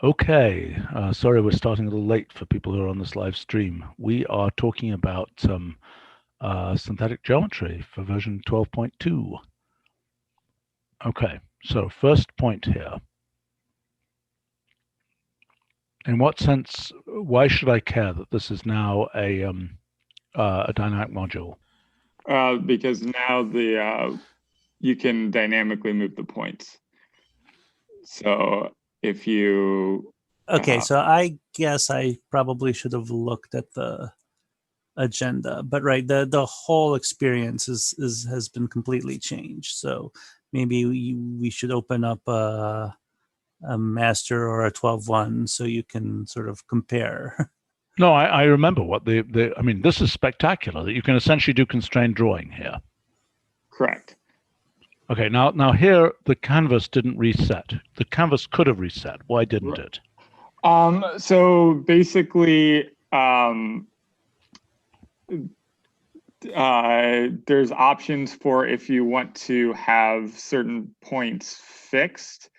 Okay, sorry we're starting a little late for people who are on this live stream. We are talking about synthetic geometry for version 12.2. Okay, so first point here. In what sense, why should I care that this is now a dynamic module? Because now you can dynamically move the points. So if you Okay, so I guess I probably should have looked at the agenda, but right, the whole experience has been completely changed. So maybe we should open up a master or a 12.1 so you can sort of compare. No, I remember what I mean, this is spectacular that you can essentially do constrained drawing here. Correct. Okay, now here the canvas didn't reset. The canvas could have reset. Why didn't it? So basically, there's options for if you want to have certain points fixed.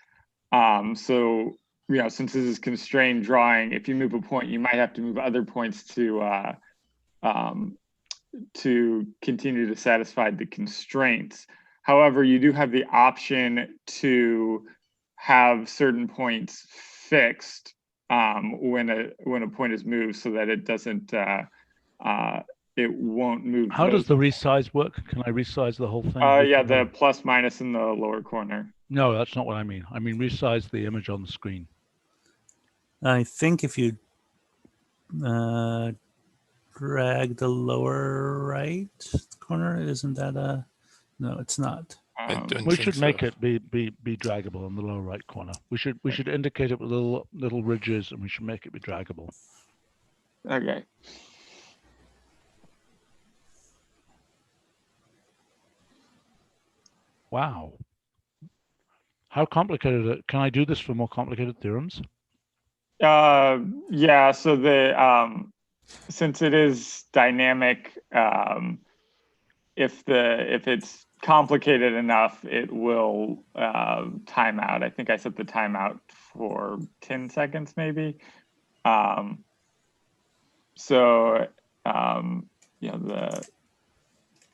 So since this is constrained drawing, if you move a point, you might have to move other points to continue to satisfy the constraints. However, you do have the option to have certain points fixed when a point is moved, so that it doesn't it won't move. How does the resize work? Can I resize the whole thing? Yeah, the plus minus in the lower corner. No, that's not what I mean. I mean resize the image on the screen. I think if you drag the lower right corner, isn't that a... No, it's not. We should make it be draggable in the lower right corner. We should indicate it with little ridges, and we should make it be draggable. Okay. Wow. How complicated? Can I do this for more complicated theorems? Yeah. So since it is dynamic, if it's complicated enough, it will time out. I think I set the timeout for 10 seconds, maybe.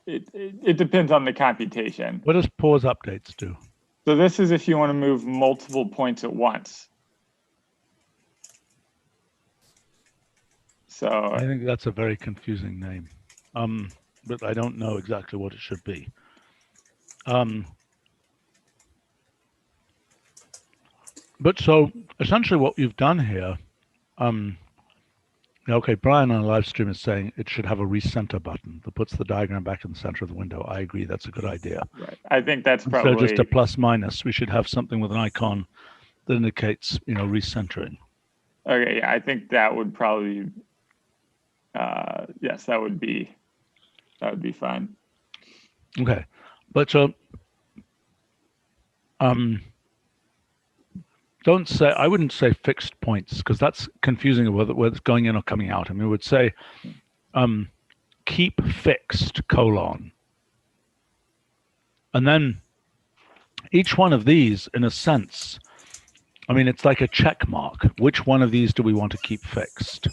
It depends on the computation. What does pause updates do? So this is if you want to move multiple points at once. So I think that's a very confusing name, but I don't know exactly what it should be. But so essentially what you've done here, okay, Brian on a live stream is saying it should have a recenter button that puts the diagram back in the center of the window. I agree, that's a good idea. Right. I think that's probably... So just a plus minus, we should have something with an icon that indicates, recentering. Okay, yeah, I think that would probably, yes, that would be fine. Okay, but so, I wouldn't say fixed points, because that's confusing whether it's going in or coming out. I mean, it would say keep fixed, : and then each one of these, in a sense, I mean, it's like a check mark. Which one of these do we want to keep fixed?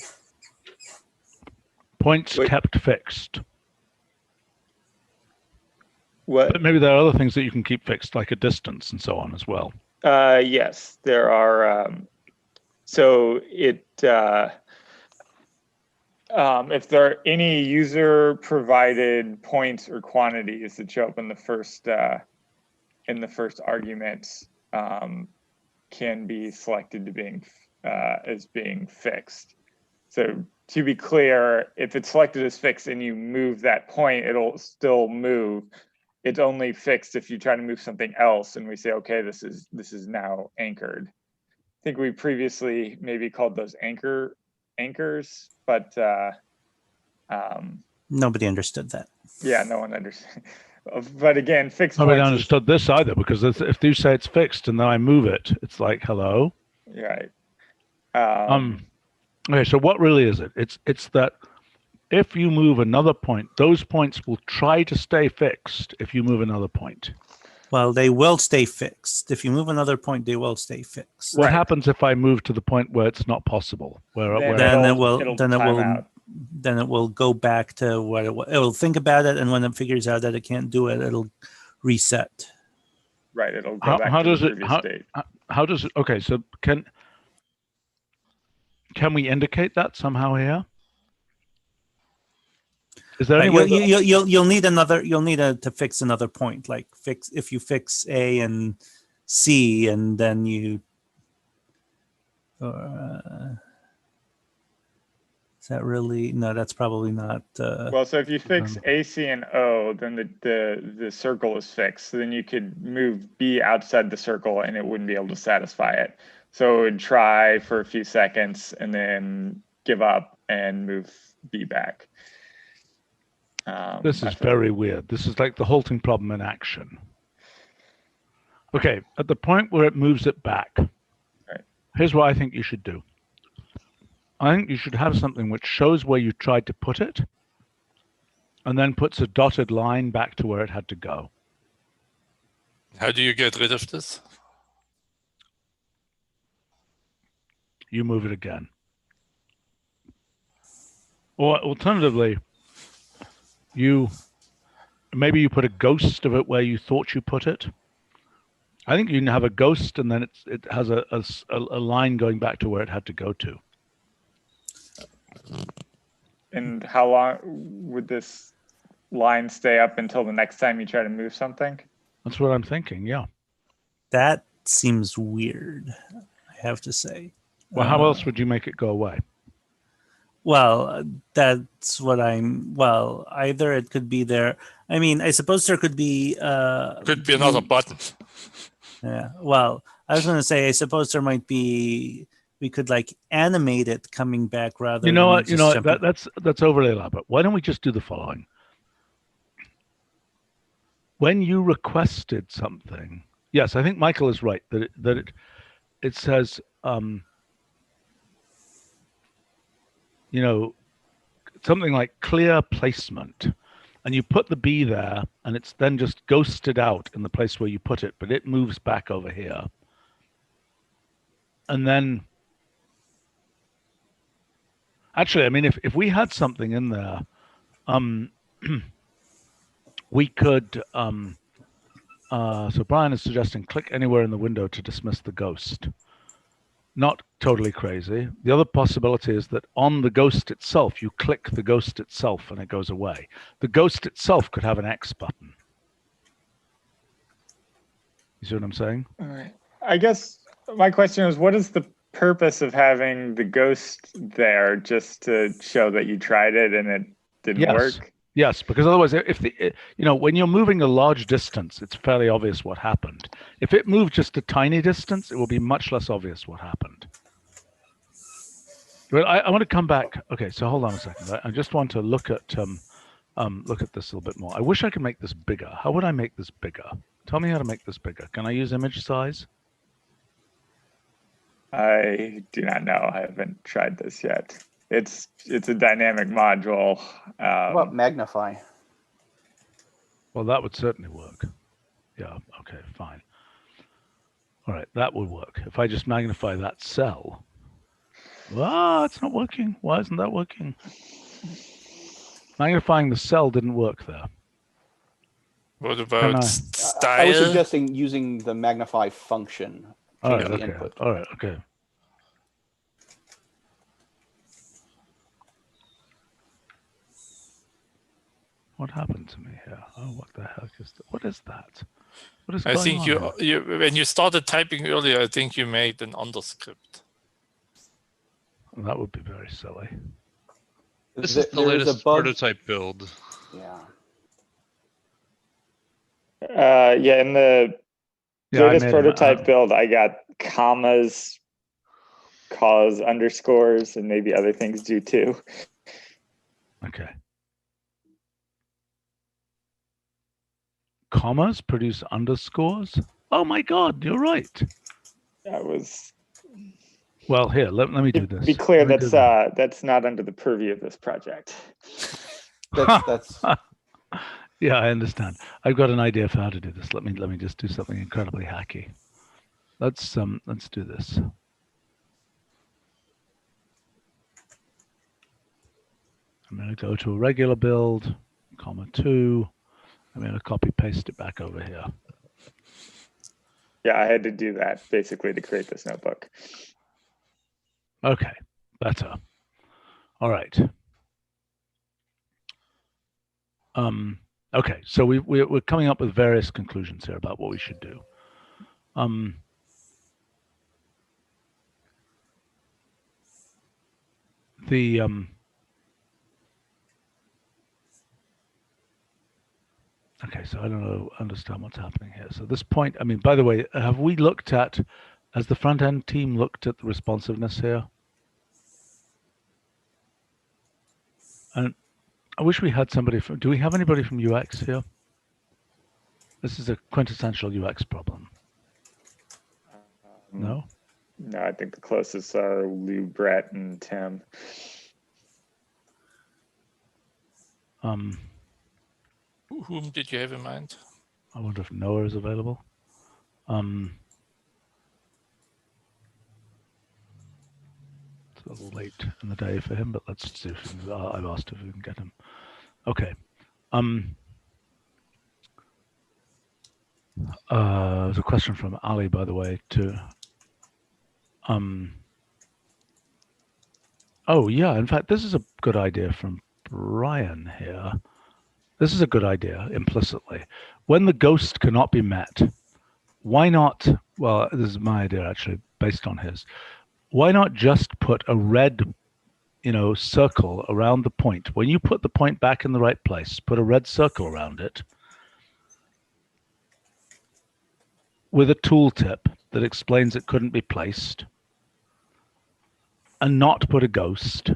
Points kept fixed. What? But maybe there are other things that you can keep fixed, like a distance and so on as well. Yes, there are. So if there are any user-provided points or quantities that show up in the first arguments, can be selected to as being fixed. So to be clear, if it's selected as fixed and you move that point, it'll still move. It's only fixed if you try to move something else and we say, okay, this is now anchored. I think we previously maybe called those anchors, but nobody understood that. Yeah, no one understood. But again, fixed Nobody understood this either, because if you say it's fixed and then I move it, it's like, hello. Right. Okay, so what really is it? It's that if you move another point, those points will try to stay fixed if you move another point. Well, they will stay fixed. If you move another point, they will stay fixed. What Right. happens if I move to the point where it's not possible? Then Then it it'll will. Then it time will. out. Then it will go back to what it'll think about it, and when it figures out that it can't do it, it'll reset. Right, it'll go back how to does the it previous state. how does it? Okay, so can we indicate that somehow here? Is there any way? You'll need another. You'll need to fix another point. Like if you fix A and C, and then you. Is that really no? That's probably not. Well, so if you fix A, C, and O, then the circle is fixed. So then you could move B outside the circle, and it wouldn't be able to satisfy it. So it would try for a few seconds, and then give up and move B back. This is very weird. This is like the halting problem in action. Okay, at the point where it moves it back, right. Here's what I think you should do. I think you should have something which shows where you tried to put it, and then puts a dotted line back to where it had to go. How do you get rid of this? You move it again. Or alternatively, maybe you put a ghost of it where you thought you put it. I think you can have a ghost, and then it has a line going back to where it had to go to. And how long would this line stay up until the next time you try to move something? That's what I'm thinking, yeah. That seems weird, I have to say. Well, how else would you make it go away? Well, that's what well, either it could be there. I mean, I suppose there could be... Could be another button. Yeah, well, I was going to say, I suppose there might be... We could like animate it coming back rather. You know what? jumping. That's overly elaborate. Why don't we just do the following? When you requested something, yes, I think Michael is right that it says something like clear placement, and you put the B there, and it's then just ghosted out in the place where you put it, but it moves back over here, and then. Actually, I mean, if we had something in there, we could. So Brian is suggesting click anywhere in the window to dismiss the ghost. Not totally crazy. The other possibility is that on the ghost itself, you click the ghost itself and it goes away. The ghost itself could have an X button. You see what I'm saying? All right. I guess my question is, what is the purpose of having the ghost there, just to show that you tried it and it didn't work? Yes, because otherwise, when you're moving a large distance, it's fairly obvious what happened. If it moved just a tiny distance, it will be much less obvious what happened. But I want to come back. Okay, so hold on a second. I just want to look at this a little bit more. I wish I could make this bigger. How would I make this bigger? Tell me how to make this bigger. Can I use image size? I do not know. I haven't tried this yet. It's a dynamic module. How about magnify? Well, that would certainly work. Yeah, okay, fine. All right, that would work. If I just magnify that cell. It's not working. Why isn't that working? Magnifying the cell didn't work there. What about style? I was suggesting using the magnify function. All right, the okay. input. All right, okay. What happened to me here? Oh, what the heck is that? What is that? What is going I think on you when you started typing earlier, I think you made an underscript. here? That would be very silly. This is the latest prototype build. Yeah. Yeah, in the latest prototype build, I got commas, cause underscores, and maybe other things do too. Okay. Commas produce underscores? Oh my God, you're right. That was. Well, here, let me do this. Be clear, that's not under the purview of this project. That's Yeah, I understand. I've got an idea for how to do this. Let me just do something incredibly hacky. Let's do this. I'm going to go to a regular build, (2). I'm going to copy paste it back over here. Yeah, I had to do that basically to create this notebook. Okay, better. All right. Okay, so we're coming up with various conclusions here about what we should do. Okay, so I don't understand what's happening here. So this point, I mean, by the way, have we looked at, has the front end team looked at the responsiveness here? And I wish we had somebody from, do we have anybody from UX here? This is a quintessential UX problem. No? No, I think the closest are Lou, Brett, and Tim. Whom did you have in mind? I wonder if Noah is available. It's a little late in the day for him, but let's see if we can, I've asked if we can get him. Okay. There's a question from Ali, by the way, to oh yeah, in fact, this is a good idea from Brian here. This is a good idea implicitly. When the ghost cannot be met, why not, well, this is my idea actually based on his, why not just put a red, circle around the point? When you put the point back in the right place, put a red circle around it with a tooltip that explains it couldn't be placed, and not put a ghost.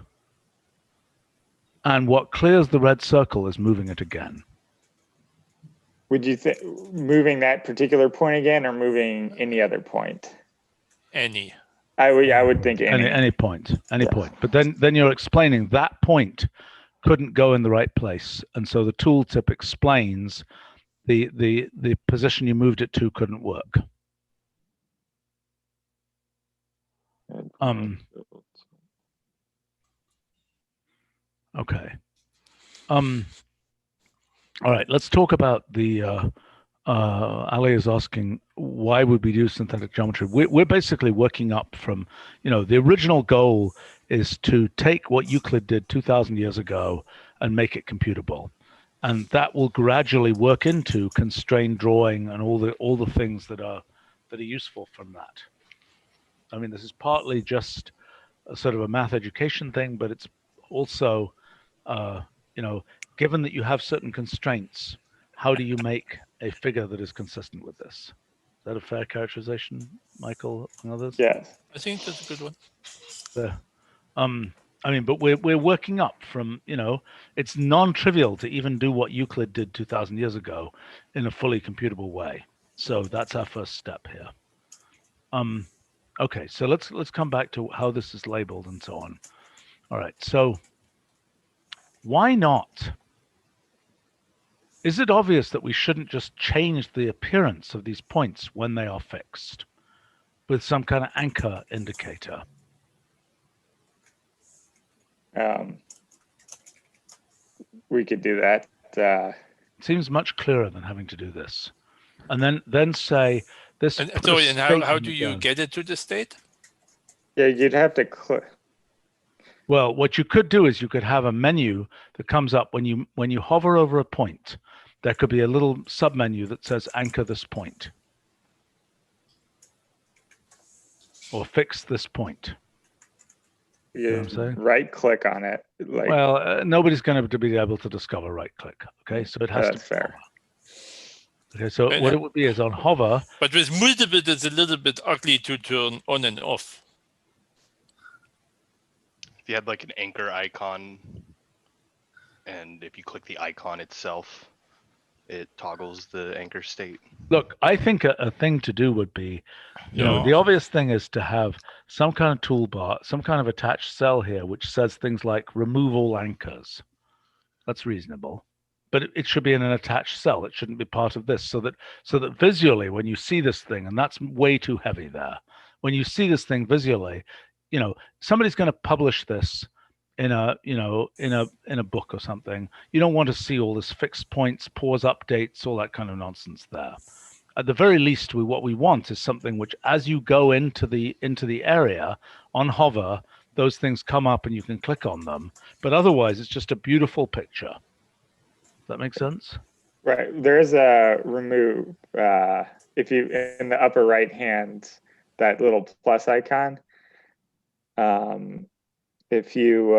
And what clears the red circle is moving it again. Would you think moving that particular point again, or moving any other point? Any. I would think any point, point. But then you're explaining that point couldn't go in the right place, and so the tooltip explains the position you moved it to couldn't work. Okay. All right, let's talk about the Ali is asking, why would we do synthetic geometry? We're basically working up from, the original goal is to take what Euclid did 2,000 years ago and make it computable. And that will gradually work into constrained drawing and all the things that are useful from that. I mean, this is partly just a sort of a math education thing, but it's also, given that you have certain constraints, how do you make a figure that is consistent with this? Is that a fair characterization, Michael and others? Yes. I think that's a good one. I mean, but we're working up from, it's non-trivial to even do what Euclid did 2,000 years ago in a fully computable way. So that's our first step here. Okay, so let's come back to how this is labeled and so on. All right, so why not? Is it obvious that we shouldn't just change the appearance of these points when they are fixed with some kind of anchor indicator? We could do that. Seems much clearer than having to do this. And then say this. And how do you get it to the state? Yeah, you'd have to click. Well, what you could do is you could have a menu that comes up when you hover over a point. There could be a little submenu that says anchor this point or fix this point. You right click on it. Well, nobody's going to be able to discover right click. Okay, so it has to be fair. Okay, so what it would be is on hover. But with multiple, it's a little bit ugly to turn on and off. If you had like an anchor icon, and if you click the icon itself, it toggles the anchor state. Look, I think a thing to do would be, the obvious thing is to have some kind of toolbar, some kind of attached cell here, which says things like remove all anchors. That's reasonable. but it should be in an attached cell. It shouldn't be part of this, so that visually, when you see this thing, and that's way too heavy there, when you see this thing visually, somebody's going to publish this in a book or something. You don't want to see all this fixed points, pause updates, all that kind of nonsense there. At the very least, what we want is something which, as you go into the area on hover, those things come up and you can click on them. But otherwise, it's just a beautiful picture. Does that make sense? Right. There's a remove. If you in the upper right hand, that little plus icon. If you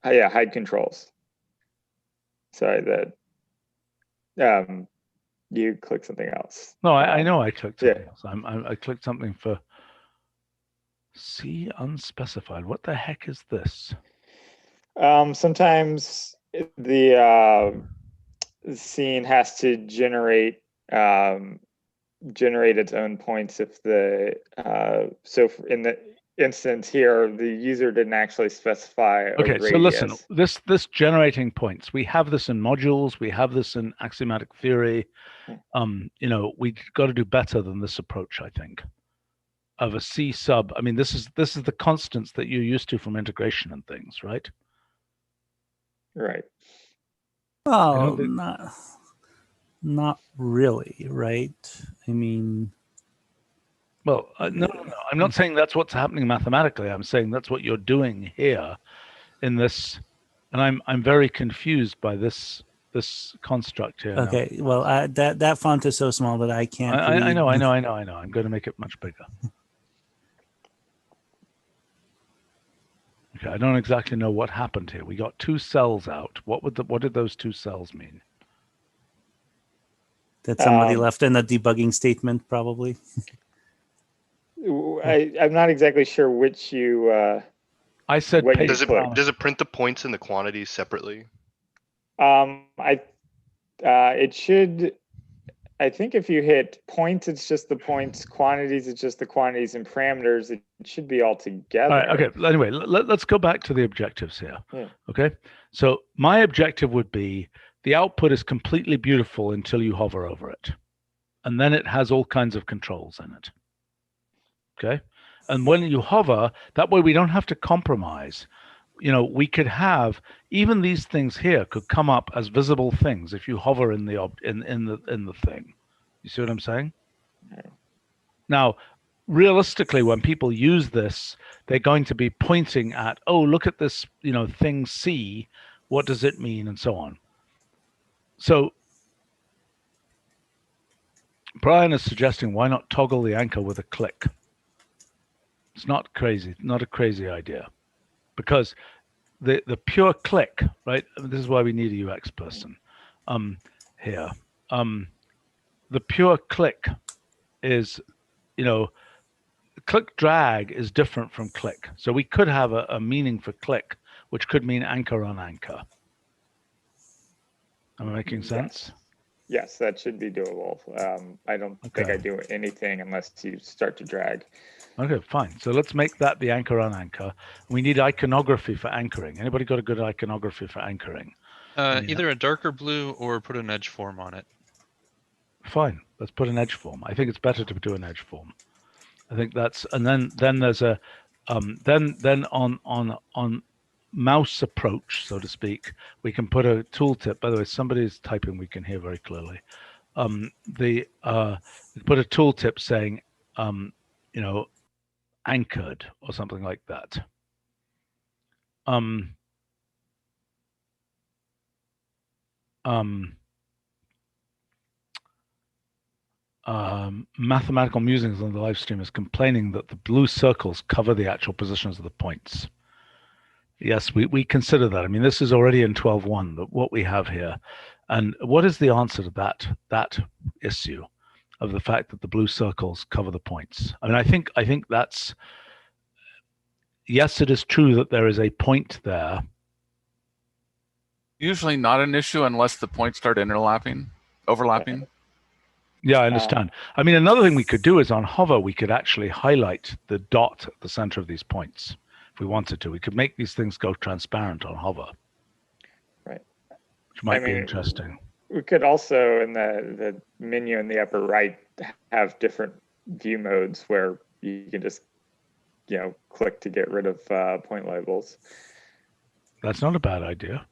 hide controls. Sorry, that you click something else. No, I know I clicked something else. I clicked something for see unspecified. What the heck is this? Sometimes the scene has to generate its own points if the so in the instance here, the user didn't actually specify a radius. So listen, this generating points, we have this in modules, we have this in axiomatic theory. We've got to do better than this approach, I think, of a C sub. I mean, this is the constants that you're used to from integration and things, right? Right. Well, not really, right? I mean, well, no. I'm not saying that's what's happening mathematically. I'm saying that's what you're doing here in this, and I'm very confused by this construct here. Okay, now. Well, that font is so small that I can't. I know. I'm going to make it much bigger. Okay, I don't exactly know what happened here. We got 2 cells out. What did those 2 cells mean? That somebody left in a debugging statement, probably. I'm not exactly sure which you. I said. Does it print the points and the quantities separately? It should. I think if you hit points, it's just the points. Quantities, it's just the quantities, and parameters, it should be all together. All right, okay. Anyway, let's go back to the objectives here. Yeah. Okay. So my objective would be the output is completely beautiful until you hover over it, and then it has all kinds of controls in it. Okay. And when you hover, that way we don't have to compromise. We could have even these things here could come up as visible things if you hover in the thing. You see what I'm saying? Okay. Now, realistically, when people use this, they're going to be pointing at, oh, look at this, thing C. What does it mean, and so on. So Brian is suggesting why not toggle the anchor with a click. It's not crazy, not a crazy idea, because the pure click, right? This is why we need a UX person here. The pure click is, click drag is different from click. So we could have a meaning for click, which could mean anchor on anchor. Am I making sense? Yes, that should be doable. I don't think I do anything unless you start to drag. Okay, fine. So let's make that the anchor on anchor. We need iconography for anchoring. Anybody got a good iconography for anchoring? Either a darker blue or put an edge form on it. Fine. Let's put an edge form. I think it's better to do an edge form. I think that's, and then there's a then on mouse approach, so to speak, we can put a tooltip. By the way, somebody's typing, we can hear very clearly. We put a tooltip saying, anchored or something like that. Mathematical Musings on the live stream is complaining that the blue circles cover the actual positions of the points. Yes, we consider that. I mean, this is already in 12.1, what we have here. And what is the answer to that issue of the fact that the blue circles cover the points? I mean, I think that's, yes, it is true that there is a point there. Usually not an issue unless the points start overlapping. Yeah, I understand. I mean, another thing we could do is on hover, we could actually highlight the dot at the center of these points. If we wanted to, we could make these things go transparent on hover. which might I be mean, interesting. We could also, in the menu in the upper right, have different view modes where you can just, click to get rid of point labels. That's not a bad idea.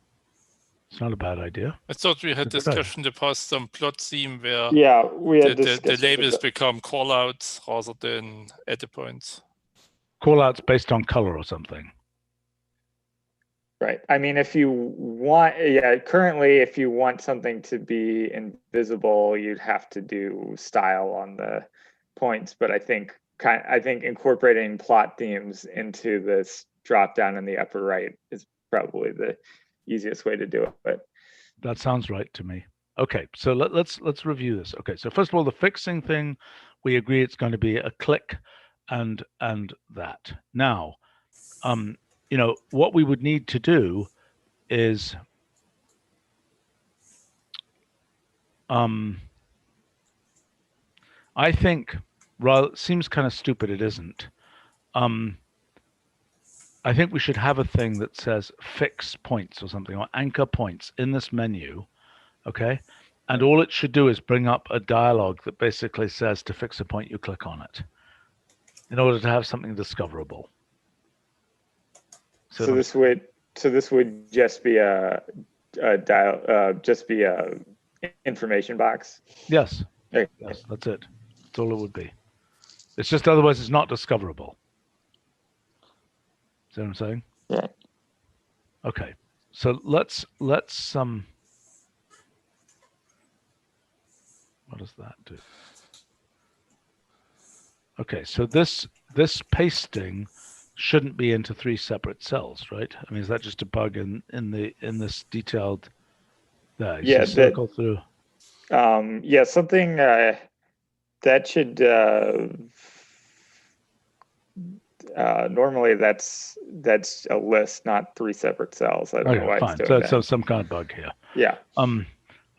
It's not a bad idea. I thought we had It's a good idea. discussion in the past, some plot theme where Yeah, we had the discussed labels become callouts rather than edit points. Callouts based on color or something. Right. I mean, if you want, currently, if you want something to be invisible, you'd have to do style on the points. But I think incorporating plot themes into this drop down in the upper right is probably the easiest way to do it. That sounds right to me. Okay, so let's review this. Okay, so first of all, the fixing thing, we agree it's going to be a click and that. Now, what we would need to do is I think, well, it seems kind of stupid, it isn't. I think we should have a thing that says fix points or something, or anchor points in this menu, okay? And all it should do is bring up a dialog that basically says to fix a point, you click on it in order to have something discoverable. So this would just be a information box. Yes. Okay. Yes, that's it. That's all it would be. It's just otherwise it's not discoverable. See what I'm saying? Yeah. Okay. So let's what does that do? Okay, so this pasting shouldn't be into 3 separate cells, right? I mean, is that just a bug in this detailed there? Yeah, circle through. Something that should normally that's a list, not 3 separate cells. I don't know why fine. it's doing that. So some kind of bug here. Yeah.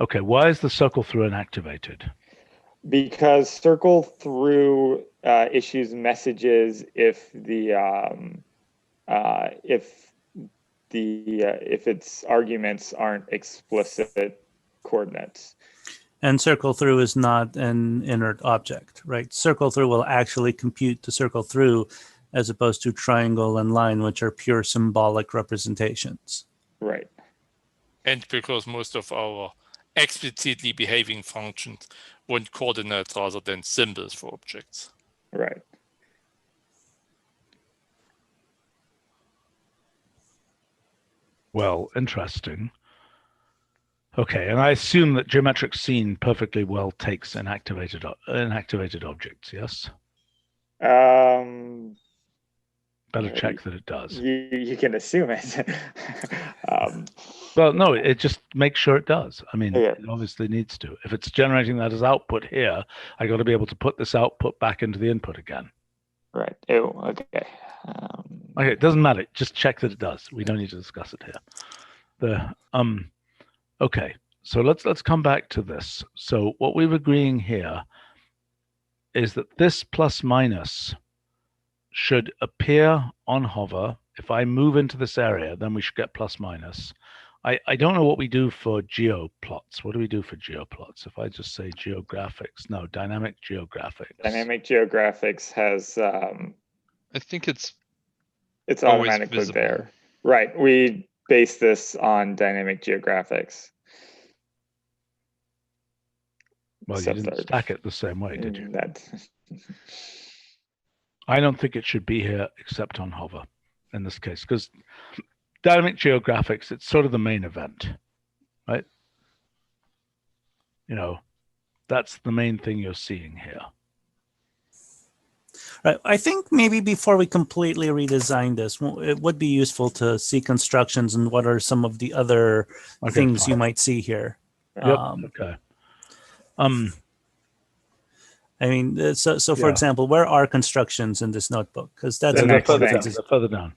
Okay, why is the circle through inactivated? Because circle through issues messages if its arguments aren't explicit coordinates. And circle through is not an inert object, right? Circle through will actually compute the circle through as opposed to triangle and line, which are pure symbolic representations. Right. And because most of our explicitly behaving functions want coordinates rather than symbols for objects. Right. Well, interesting. Okay, and I assume that geometric scene perfectly well takes inactivated objects, yes? Better check that it does. You can assume it. Well, no, it just makes sure it does. I mean, Yeah. It obviously needs to. If it's generating that as output here, I got to be able to put this output back into the input again. Right. Oh, okay. Okay, it doesn't matter. Just check that it does. We don't need to discuss it here. Okay, so let's come back to this. So what we're agreeing here is that this plus minus should appear on hover. If I move into this area, then we should get plus minus. I don't know what we do for geoplots. What do we do for geoplots? If I just say geographics, no, dynamic geographics. Dynamic geographics has I think it's automatically visible. there. Right. We base this on dynamic geographics. Well, you didn't stack it the same way, did you? I don't think it should be here except on hover in this case, because dynamic geographics, it's sort of the main event, right? That's the main thing you're seeing here. Right. I think maybe before we completely redesign this, it would be useful to see constructions and what are some of the other things you might see here. Yep. Okay. I mean, so for example, where are constructions in this notebook? Because that's they're further down.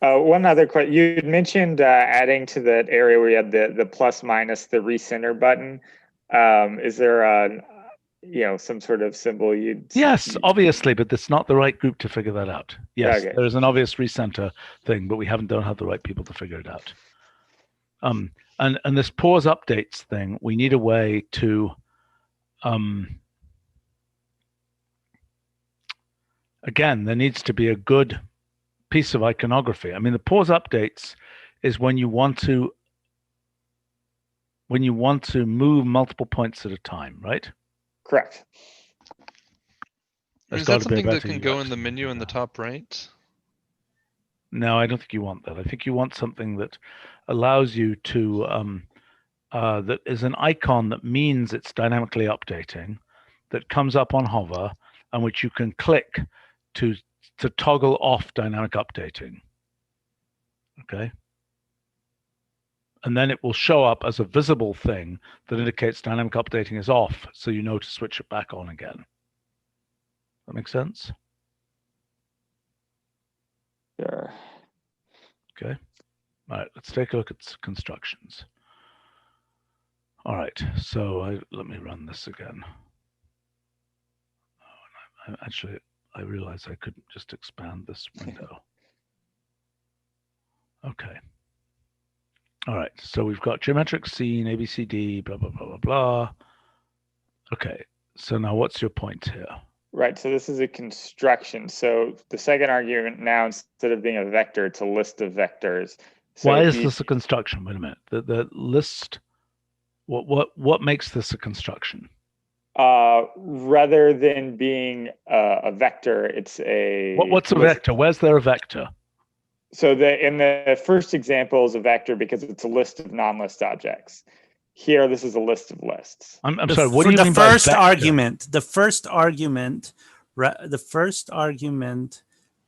One other question. You mentioned adding to that area where you had the plus minus the recenter button. Is there some sort of symbol, Yes, obviously, but it's not the right group to figure that out. Yes, Okay. there's an obvious recenter thing, but we don't have the right people to figure it out. And this pause updates thing, we need a way to again, there needs to be a good piece of iconography. I mean, the pause updates is when you want to move multiple points at a time, right? Correct. Is that something that can go in the menu in the top right? No, I don't think you want that. I think you want something that allows you to that is an icon that means it's dynamically updating, that comes up on hover, and which you can click to toggle off dynamic updating. Okay. And then it will show up as a visible thing that indicates dynamic updating is off, so you know to switch it back on again. That make sense? Sure. Okay. All right, let's take a look at constructions. All right, so let me run this again. Oh, and I realized I couldn't just expand this window. Okay. All right, so we've got geometric scene, ABCD, blah, blah, blah, blah, blah. Okay, so now what's your point here? Right, so this is a construction. So the second argument now, instead of being a vector, it's a list of vectors. So why is this a construction? Wait a minute. The list, what makes this a construction? Rather than being a vector, it's a... What's a vector? Where's there a vector? So in the first example is a vector because it's a list of non-list objects. Here, this is a list of lists. I'm sorry, what do you mean by first vector? argument? The first argument,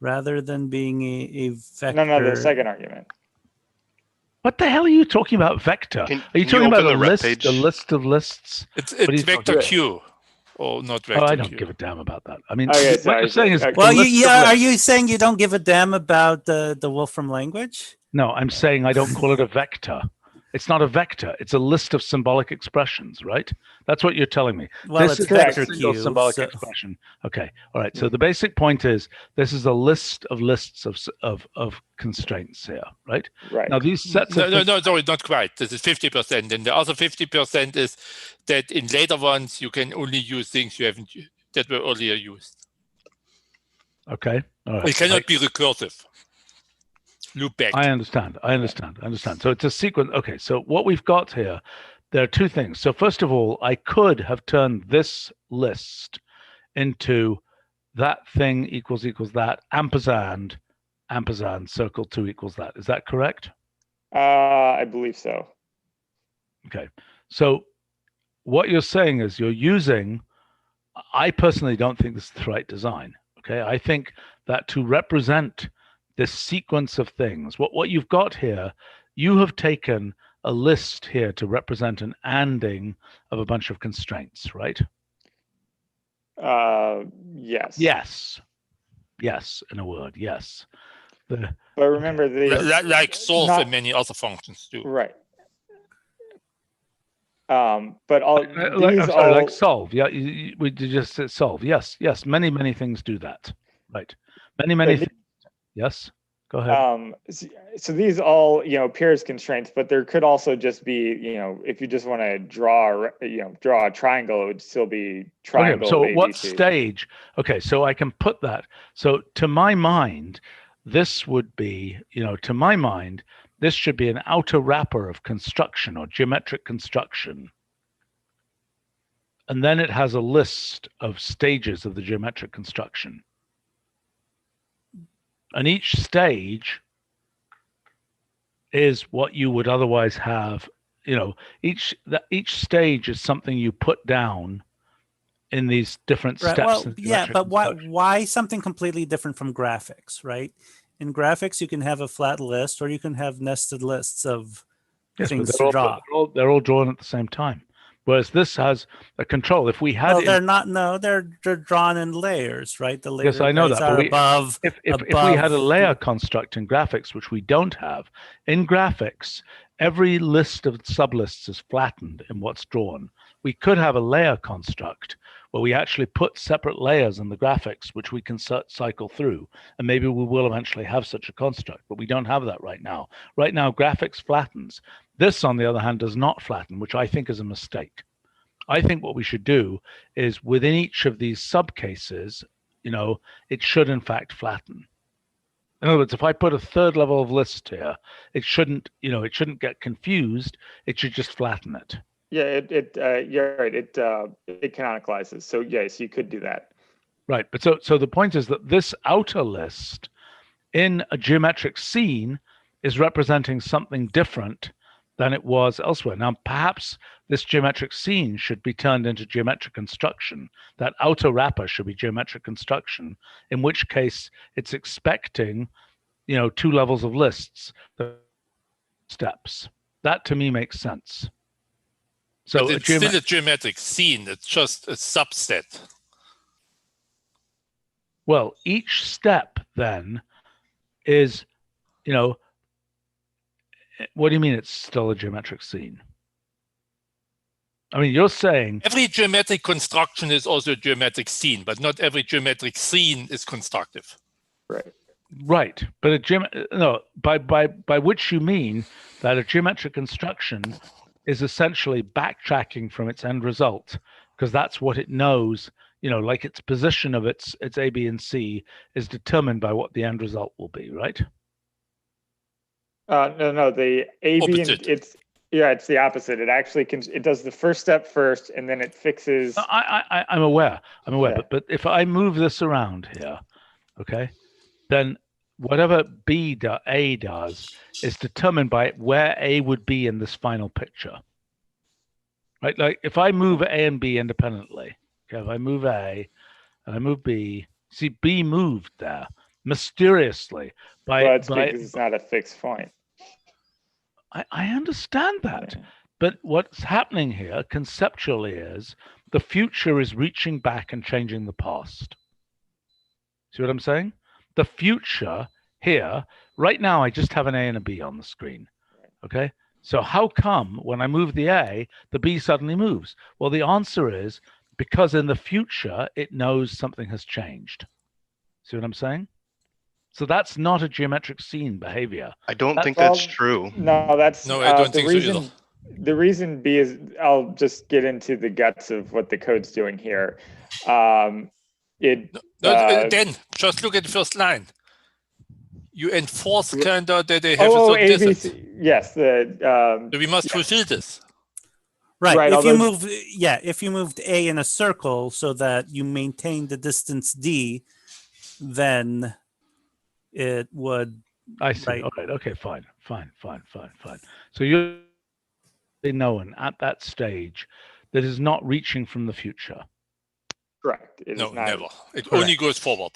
rather than being a vector. No, the second argument. What the hell are you talking about, vector? Are you talking about a list of lists? It's vector Q. Or not vector. Oh, I don't give a damn about that. I mean, okay, what you're saying is... Well, are you saying you don't give a damn about the Wolfram language? No, I'm saying I don't call it a vector. It's not a vector. It's a list of symbolic expressions, right? That's what you're telling me. Well, this it's is vector a single Q, symbolic expression. Okay, all right. So the basic point is this is a list of lists of constraints here, right? Right. Now these sets. No, sorry, not quite. This is 50%, and the other 50% is that in later ones you can only use things you haven't that were earlier used. Okay, all right. It cannot be recursive. Loop back. I understand. So it's a sequence. Okay, so what we've got here, there are two things. So first of all, I could have turned this list into that thing equals that, ampersand, circle 2 equals that. Is that correct? I believe so. Okay, so what you're saying is you're using, I personally don't think this is the right design. Okay, I think that to represent this sequence of things, what you've got here, you have taken a list here to represent an anding of a bunch of constraints, right? Yes. Yes, in a word, yes. But remember, like solve and many other functions do. Right. But all like solve. Yeah, we just said solve. Yes, many things do that. Right. Many things. Yes, go ahead. So these all, appear as constraints, but there could also just be, if you just want to draw a triangle, it would still be triangle. Okay, so ABC. what stage? Okay, so I can put that. So to my mind, this would be, to my mind, this should be an outer wrapper of construction or geometric construction. And then it has a list of stages of the geometric construction. And each stage is what you would otherwise have, each stage is something you put down in these different steps. Well, yeah, but why something completely different from graphics, right? In graphics, you can have a flat list or you can have nested lists of things to draw. They're all drawn at the same time. Whereas this has a control. If we had, they're not. No, they're drawn in layers, right? The layers. Yes, I know that. Are above. If we had a layer construct in graphics, which we don't have, in graphics, every list of sublists is flattened in what's drawn. we could have a layer construct where we actually put separate layers in the graphics, which we can cycle through. And maybe we will eventually have such a construct, but we don't have that right now. Right now, graphics flattens. This, on the other hand, does not flatten, which I think is a mistake. I think what we should do is within each of these subcases, it should in fact flatten. In other words, if I put a third level of list here, it shouldn't get confused. It should just flatten it. Yeah, you're right. It canonicalizes. So yes, you could do that. Right, but so the point is that this outer list in a geometric scene is representing something different than it was elsewhere. Now, perhaps this geometric scene should be turned into geometric construction. That outer wrapper should be geometric construction, in which case it's expecting, 2 levels of lists, steps. That to me makes sense. So but it's still a geometric scene. It's just a subset. Well, each step then is, what do you mean it's still a geometric scene? I mean, you're saying every geometric construction is also a geometric scene, but not every geometric scene is constructive. Right, but by which you mean that a geometric construction is essentially backtracking from its end result, because that's what it knows. Like its position of its A, B, and C is determined by what the end result will be, right? No, the A, B, and it's the opposite. It actually it does the first step first, and then it fixes. I'm aware. Yeah. But if I move this around here, okay, then whatever A does is determined by where A would be in this final picture, right? Like if I move A and B independently, okay, if I move A and I move B, see B moved there mysteriously It's because it's not a fixed point. I understand that, but what's happening here conceptually is the future is reaching back and changing the past. See what I'm saying? The future here, right now, I just have an A and a B on the screen. Okay. So how come when I move the A, the B suddenly moves? Well, the answer is because in the future, it knows something has changed. See what I'm saying? So that's not a geometric scene behavior. I don't think that's true. No, that's no. I don't think so either. The reason B is, I'll just get into the guts of what the code's doing here. Then just look at the first line. You enforce kind of that they have a certain distance. Yes, so we must fulfill this. Right. If you moved A in a circle so that you maintain the distance D, then it would. I see. Right. All right. Okay. Fine. So you're knowing at that stage that is not reaching from the future. Correct. No, never. It only goes forward.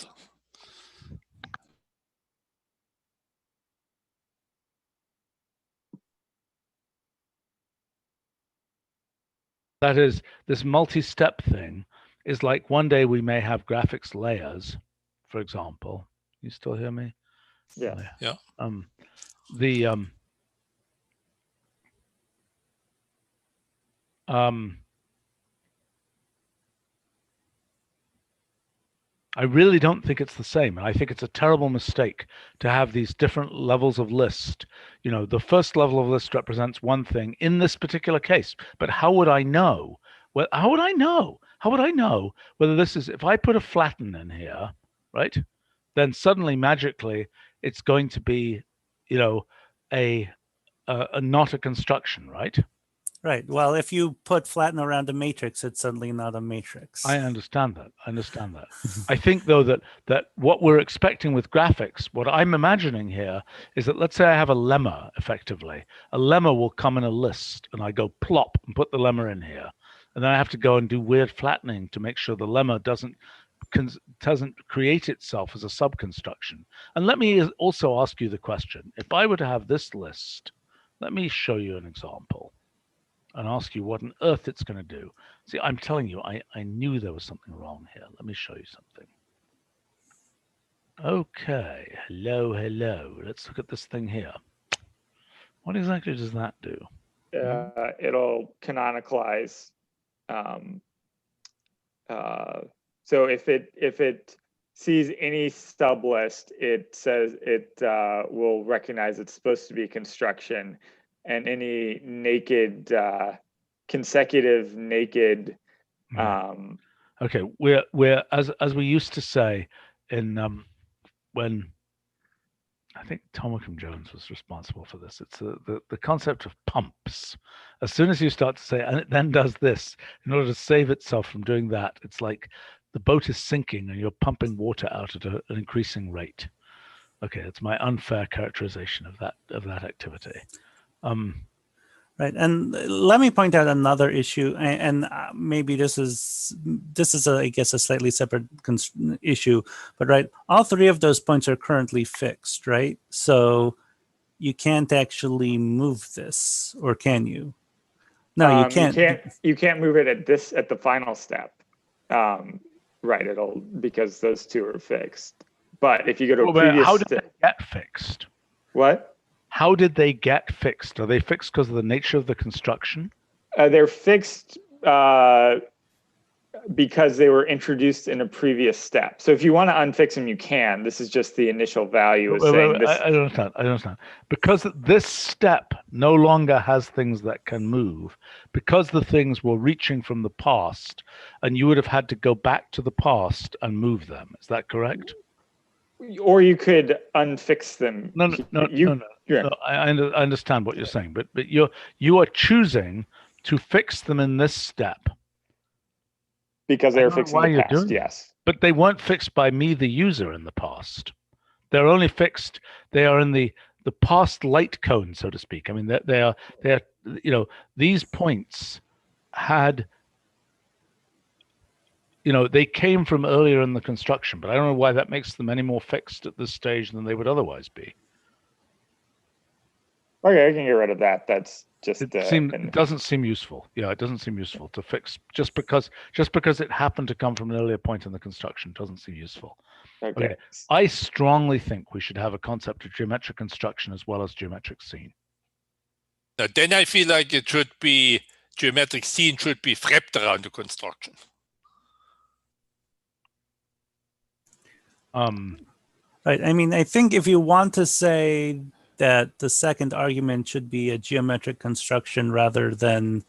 That is, this multi-step thing is like one day we may have graphics layers, for example. You still hear me? Yeah. I really don't think it's the same. And I think it's a terrible mistake to have these different levels of list. The first level of list represents one thing in this particular case, but how would I know? Well, how would I know whether this is, if I put a flatten in here, right? Then suddenly magically it's going to be, a not a construction, right? Right. Well, if you put flatten around a matrix, it's suddenly not a matrix. I understand that. I think, though, that what we're expecting with graphics, what I'm imagining here is that, let's say I have a lemma, effectively. A lemma will come in a list, and I go plop and put the lemma in here. And then I have to go and do weird flattening to make sure the lemma doesn't create itself as a subconstruction. And let me also ask you the question. If I were to have this list, let me show you an example and ask you what on earth it's going to do. See, I'm telling you, I knew there was something wrong here. Let me show you something. Okay, hello. Let's look at this thing here. What exactly does that do? It'll canonicalize So if it sees any sublist, it says it will recognize it's supposed to be construction, and any naked consecutive naked. Okay, we're as we used to say in when I think Tom Wickham Jones was responsible for this. It's the concept of pumps. As soon as you start to say, and it then does this, in order to save itself from doing that, it's like the boat is sinking and you're pumping water out at an increasing rate. Okay, it's my unfair characterization of that activity. Right, and let me point out another issue, and maybe this is I guess a slightly separate issue, but right, all three of those points are currently fixed, right? So you can't actually move this, or can you? No, you can't. You can't move it at the final step, right? Because those two are fixed. But if you go to a previous, how did they get fixed? What? How did they get fixed? Are they fixed because of the nature of the construction? They're fixed because they were introduced in a previous step. So if you want to unfix them, you can. This is just the initial value. I don't understand. Because this step no longer has things that can move, because the things were reaching from the past, and you would have had to go back to the past and move them. Is that correct? Or you could unfix them. No. I understand what you're saying, but you are choosing to fix them in this step because they were fixed in the past. Yes, but they weren't fixed by me, the user, in the past. They're only fixed. They are in the past light cone, so to speak. I mean, they are. These points had. They came from earlier in the construction, but I don't know why that makes them any more fixed at this stage than they would otherwise be. Okay, I can get rid of that. That's just it doesn't seem useful. Yeah, it doesn't seem useful to fix just because it happened to come from an earlier point in the construction. Doesn't seem useful. Okay. I strongly think we should have a concept of geometric construction as well as geometric scene. Now, then I feel like it should be geometric scene should be wrapped around the construction. Right. I mean, I think if you want to say that the second argument should be a geometric construction rather than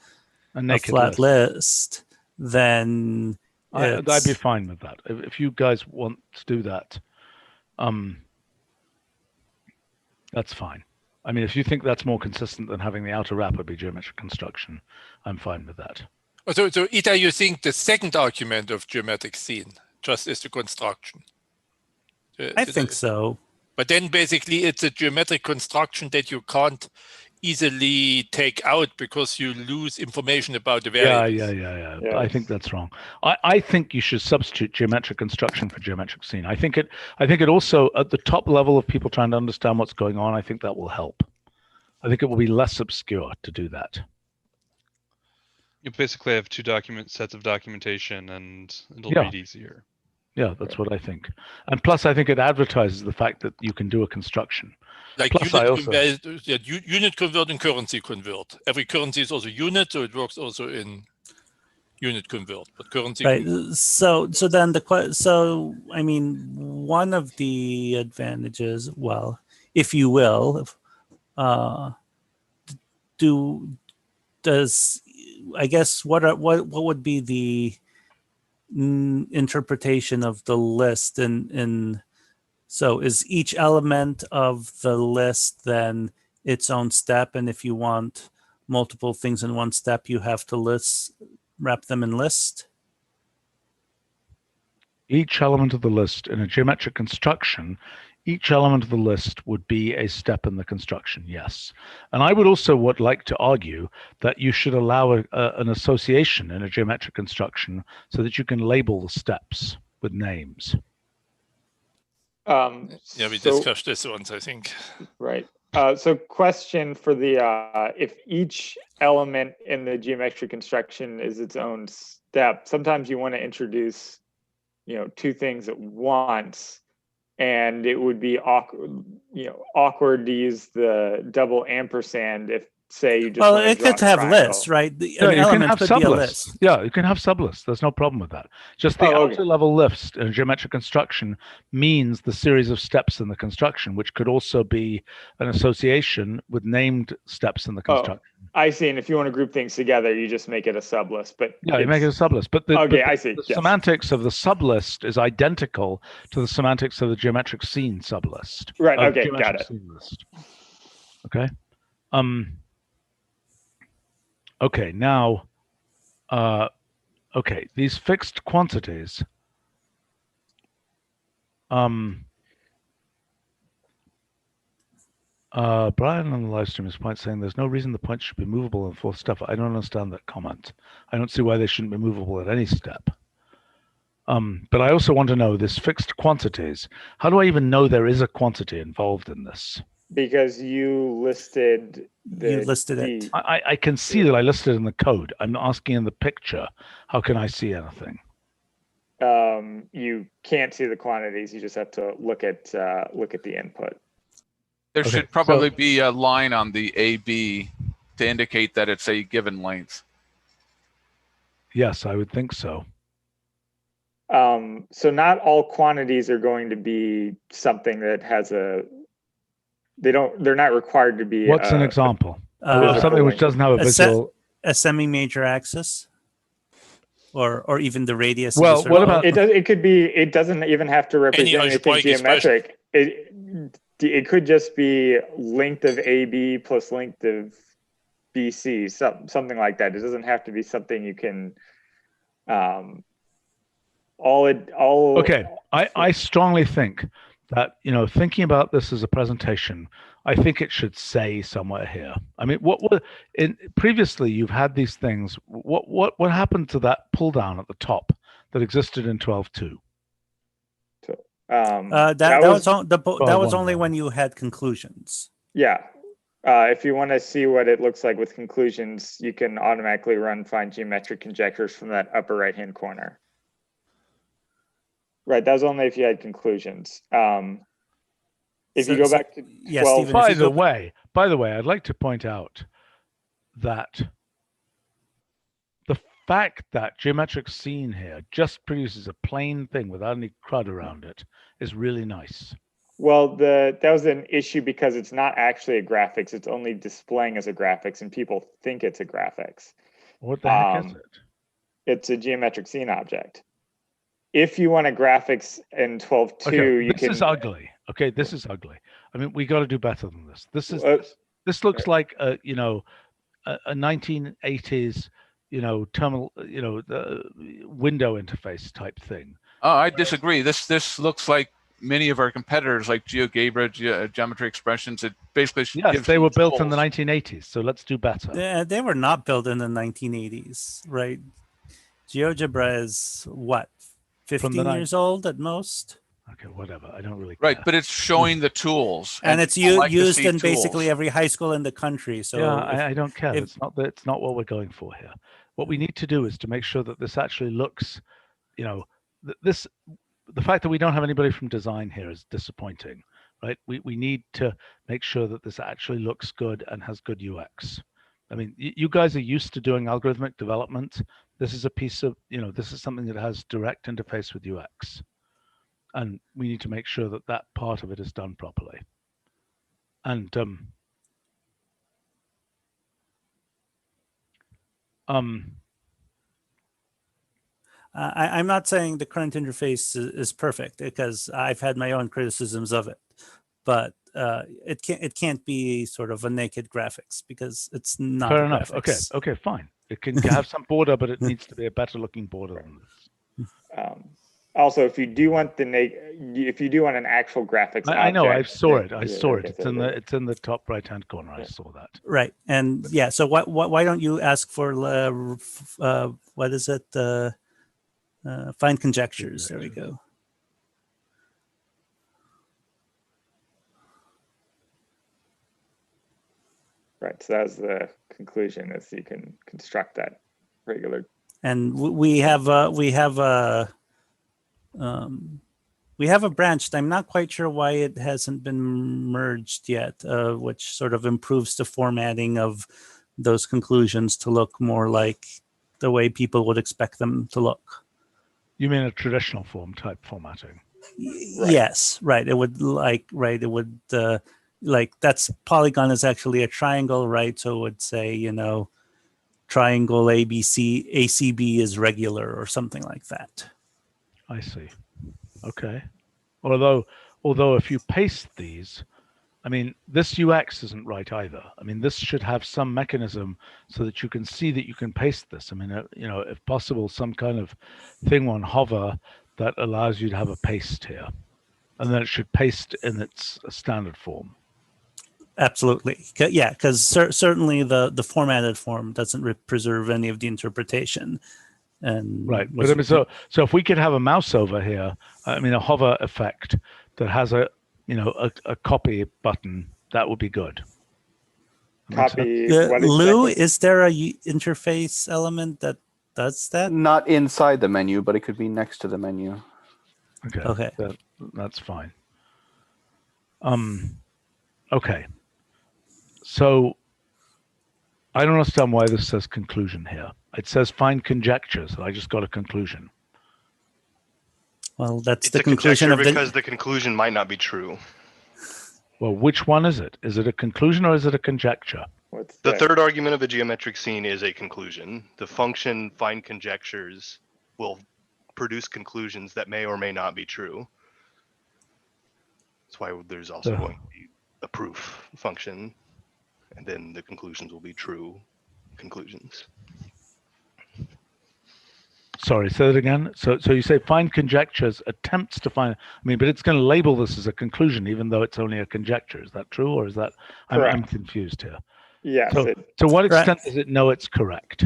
a flat list, then I'd be fine with that. If you guys want to do that, that's fine. I mean, if you think that's more consistent than having the outer wrapper be geometric construction, I'm fine with that. So Ita, you think the second argument of geometric scene just is the construction? I think so. But then basically it's a geometric construction that you can't easily take out because you lose information about the variables. Yeah. Yes. I think that's wrong. I think you should substitute geometric construction for geometric scene. I think it also, at the top level of people trying to understand what's going on, I think that will help. I think it will be less obscure to do that. You basically have two sets of documentation, and it'll read easier. Yeah, that's what I think. And plus, I think it advertises the fact that you can do a construction. Like plus, unit convert and currency convert. Every currency is also unit, so it works also in unit convert. But currency. Right. So I mean, one of the advantages, well, if you will, I guess what would be the interpretation of the list so is each element of the list then its own step, and if you want multiple things in one step you have to wrap them in list? Each element of the list in a geometric construction, each element of the list would be a step in the construction, yes. And I would also like to argue that you should allow an association in a geometric construction so that you can label the steps with names. We discussed this once, I think. Right. So question for the, if each element in the geometric construction is its own step, sometimes you want to introduce, two things at once. And it would be awkward to use the double ampersand say you just Well, want to it draw could a have triangle. lists, right? I It mean, could have elements lists, right? Yeah, An you can element have could be a sublists. list. Yeah, you can have sublists. There's no problem with that. Just the Oh, okay. outer level list in geometric construction means the series of steps in the construction, which could also be an association with named steps in the construction. I see. And if you want to group things together, you just make it a sublist. But Yeah, you make it a sublist. But okay, I see. The Yes. semantics of the sublist is identical to the semantics of the geometric scene sublist. Right. Okay, got it. Scene list. Okay. Okay, now, okay, these fixed quantities. Brian on the live stream is saying there's no reason the points should be movable in fourth step. I don't understand that comment. I don't see why they shouldn't be movable at any step. But I also want to know this fixed quantities. How do I even know there is a quantity involved in this? Because you listed it. I can see that I listed in the code. I'm asking in the picture. How can I see anything? You can't see the quantities. You just have to look at the input. There should probably be a line on the AB to indicate that it's a given length. Yes, I would think so. So not all quantities are going to be something that has a. They're not required to be. What's an example of something which doesn't have a visual? A semi-major axis, or even the radius. Well, of the what about it? could be. It doesn't even have to represent anything geometric. It could just be length of AB plus length of BC, something like that. It doesn't have to be something you can. Okay, I strongly think that, thinking about this as a presentation, I think it should say somewhere here. I mean, previously you've had these things. What happened to that pull down at the top that existed in 12.2? That was only when you had conclusions. Yeah. If you want to see what it looks like with conclusions, you can automatically find geometric conjectures from that upper right-hand corner. Right, that was only if you had conclusions. If you go back to 12. By the way, I'd like to point out that the fact that geometric scene here just produces a plain thing without any crud around it is really nice. Well, that was an issue because it's not actually a graphics. It's only displaying as a graphics, and people think it's a graphics. What the heck is it? It's a geometric scene object. If you want a graphics in 12.2, you can. This is ugly. Okay, this is ugly. I mean, we got to do better than this. This looks like a 1980s terminal the window interface type thing. Oh, I disagree. This looks like many of our competitors, like GeoGebra, Geometry Expressions. It basically yes, they were built in the 1980s. So let's do better. Yeah, they were not built in the 1980s, right? GeoGebra is what? 15 years old at most. Okay, whatever. I don't really care. Right, but it's showing the tools, and it's used in basically every high school in the country. So yeah, I don't care. It's not what we're going for here. What we need to do is to make sure that this actually looks, the fact that we don't have anybody from design here is disappointing, right? We need to make sure that this actually looks good and has good UX. I mean, you guys are used to doing algorithmic development. This is a piece of, this is something that has direct interface with UX. And we need to make sure that that part of it is done properly. And I'm not saying the current interface is perfect, because I've had my own criticisms of it, but it can't be sort of a naked graphics because it's not. Fair enough. Okay, fine. It can have some border, but it needs to be a better looking border than this. Also, if you do want an actual graphics, I know, I saw it. It's in the top right hand corner. I saw that. Right, and yeah. So why don't you ask for what is it? Find conjectures. There we go. Right. So that's the conclusion, is you can construct that regular. And we have we have a branch. I'm not quite sure why it hasn't been merged yet, which sort of improves the formatting of those conclusions to look more like the way people would expect them to look. You mean a traditional form type formatting? Right. Yes, right. It would like that's polygon is actually a triangle, right? So it would say, you know, triangle ABC, ACB is regular or something like that. I see. Okay. Although if you paste these, I mean, this UX isn't right either. I mean, this should have some mechanism so that you can see that you can paste this. I mean, you know, if possible, some kind of thing on hover that allows you to have a paste here. And then it should paste in its standard form. Absolutely. Yeah, because certainly the formatted form doesn't preserve any of the interpretation. And right. But I mean, so if we could have a mouse over here, I mean, a hover effect that has a, you know, a copy button, that would be good. Copy. Lou, is there a interface element that does that? Not inside the menu, but it could be next to the menu. Okay. That's fine. Okay. So I don't understand why this says conclusion here. It says find conjectures. I just got a conclusion. Well, that's It's the a conclusion conjecture of because the conclusion might not be true. Well, which one is it? Is it a conclusion or is it a conjecture? The third argument of a geometric scene is a conclusion. The function find conjectures will produce conclusions that may or may not be true. That's why there's also going to be a proof function, and then the conclusions will be true conclusions. Sorry, say that again. So you say find conjectures, attempts to find. I mean, but it's going to label this as a conclusion, even though it's only a conjecture. Is that true, or is that I'm confused here? Yes. So to what extent does it know it's correct?